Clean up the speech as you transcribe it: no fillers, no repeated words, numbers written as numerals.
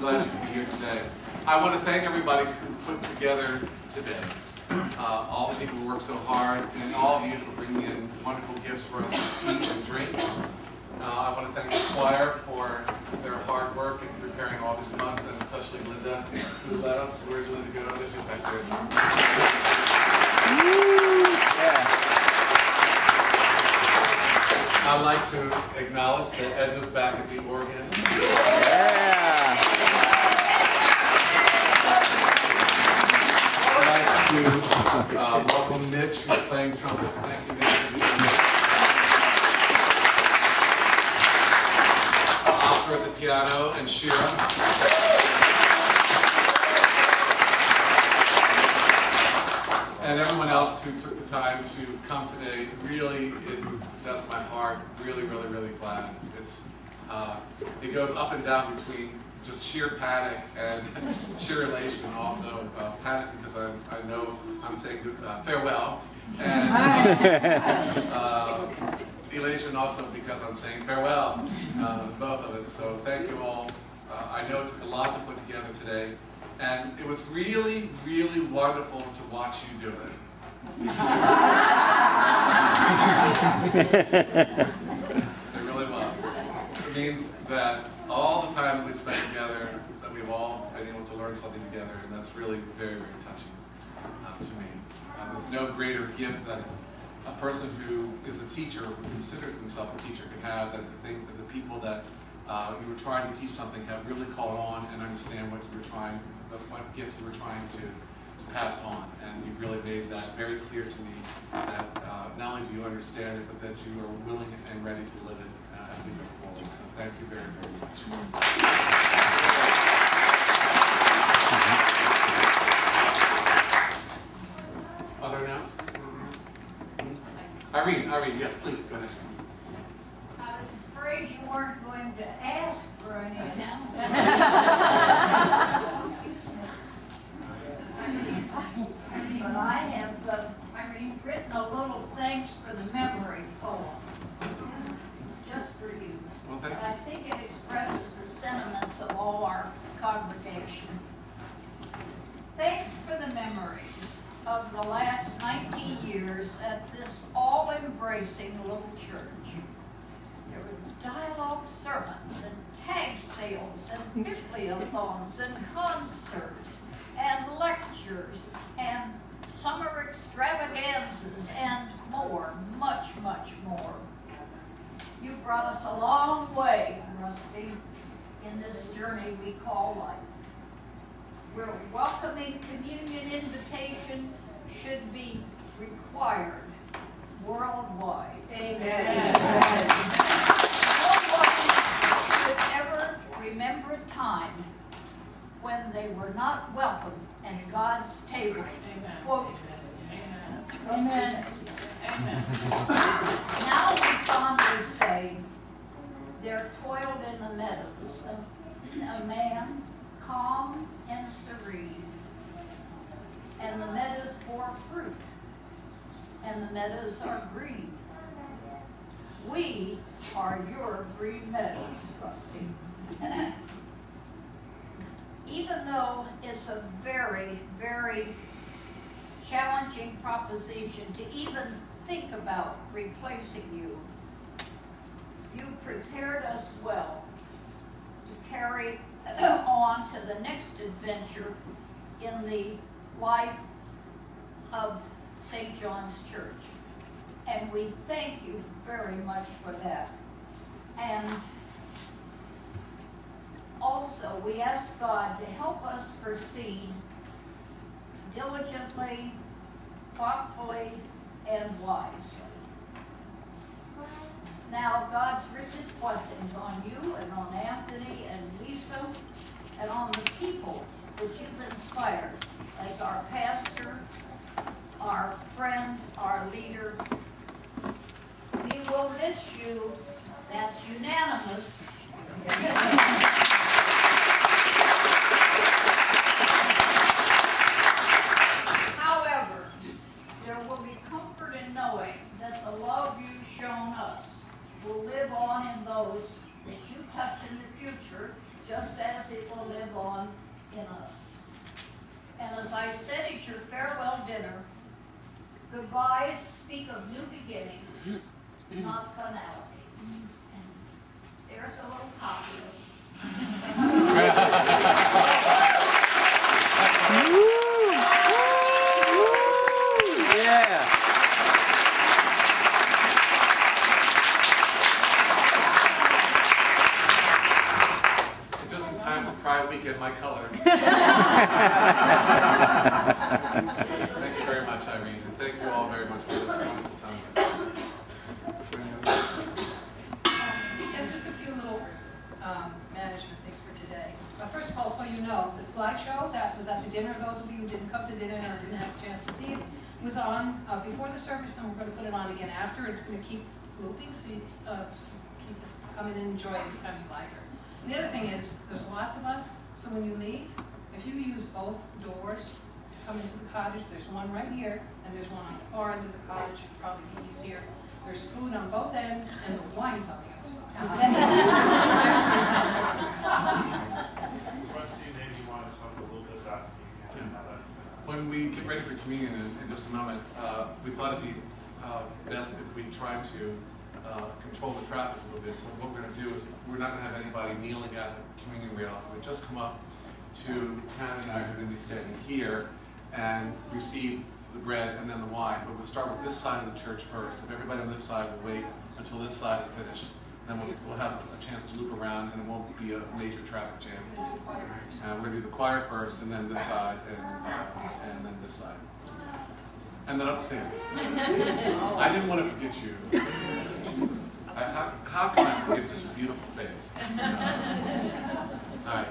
glad you could be here today. I want to thank everybody who put together today. All the people who worked so hard, and all of you for bringing in wonderful gifts for us to eat and drink. I want to thank the choir for their hard work in preparing all these months, and especially Linda, who led us. Where's Linda go? There's her back there. I'd like to acknowledge that Edna's back at the organ. I'd like to welcome Mitch, who's playing trumpet. Thank you, Mitch. Oscar at the piano, and Shira. And everyone else who took the time to come today. Really, it does my heart. Really, really, really glad. It goes up and down between just sheer panic and sheer elation. Also panic because I know I'm saying farewell, and elation also because I'm saying farewell. Both of it. So thank you all. I know it took a lot to put together today. And it was really, really wonderful to watch you do it. It really was. It means that all the time that we spent together, that we've all been able to learn something together, and that's really very, very touching to me. There's no greater gift that a person who is a teacher, who considers themselves a teacher, can have than to think that the people that you were trying to teach something have really caught on and understand what you were trying, what gift you were trying to pass on. And you really made that very clear to me that not only do you understand it, but that you are willing and ready to live it as we go forward. So thank you very, very much. Other announcements? Irene, yes, please, go ahead. I was afraid you weren't going to ask for any announcements. But I have written a little thanks for the memory poem, just for you. Well, thank you. And I think it expresses the sentiments of all our congregation. Thanks for the memories of the last 19 years at this all-embracing little church. There were dialogue sermons and tag sales and bibliothons and concerts and lectures and summer extravaganzas and more, much, much more. You brought us a long way, Rusty, in this journey we call life. Where welcoming communion invitation should be required worldwide. Amen. No one should ever remember a time when they were not welcome at God's table. Amen. Quote. Amen. Amen. Now we fondly say, there toiled in the meadows a man calm and serene, and the meadows bore fruit, and the meadows are green. We are your green meadows, Rusty. Even though it's a very, very challenging proposition to even think about replacing you, you prepared us well to carry on to the next adventure in the life of St. John's Church. And we thank you very much for that. And also, we ask God to help us proceed diligently, thoughtfully, and wisely. Now, God's richest blessings on you and on Anthony and Lisa and on the people that you've inspired as our pastor, our friend, our leader. We will miss you. That's unanimous. However, there will be comfort in knowing that the love you've shown us will live on in those that you touch in the future, just as it will live on in us. And as I said at your farewell dinner, goodbyes speak of new beginnings, not finality. And there's a little copy of Yeah. Just in time for Pride Weekend, my color. Thank you very much, Irene, and thank you all very much for this wonderful song. And just a few little management things for today. First of all, so you know, the slideshow that was at the dinner, those of you who didn't come to dinner or didn't have a chance to see it, was on before the service, and we're going to put it on again after. It's going to keep looping, so you keep us come in and enjoy it every time you like her. And the other thing is, there's lots of us, so when you leave, if you use both doors to come into the cottage, there's one right here, and there's one on the far end of the cottage, probably be easier. There's food on both ends, and the wine's on the other side. Rusty, maybe you want to talk a little bit about communion and how that's When we get ready for communion in just a moment, we thought it'd be best if we tried to control the traffic a little bit. So what we're going to do is we're not going to have anybody kneeling at the communion rail. We'll just come up to Tammy and I are going to be standing here and receive the bread and then the wine. But we'll start with this side of the church first. If everybody on this side will wait until this side is finished, then we'll have a chance to loop around and it won't be a major traffic jam. We're going to do the choir first, and then this side, and then this side. And then upstairs. I didn't want to forget you. How can I forget such a beautiful face? All right.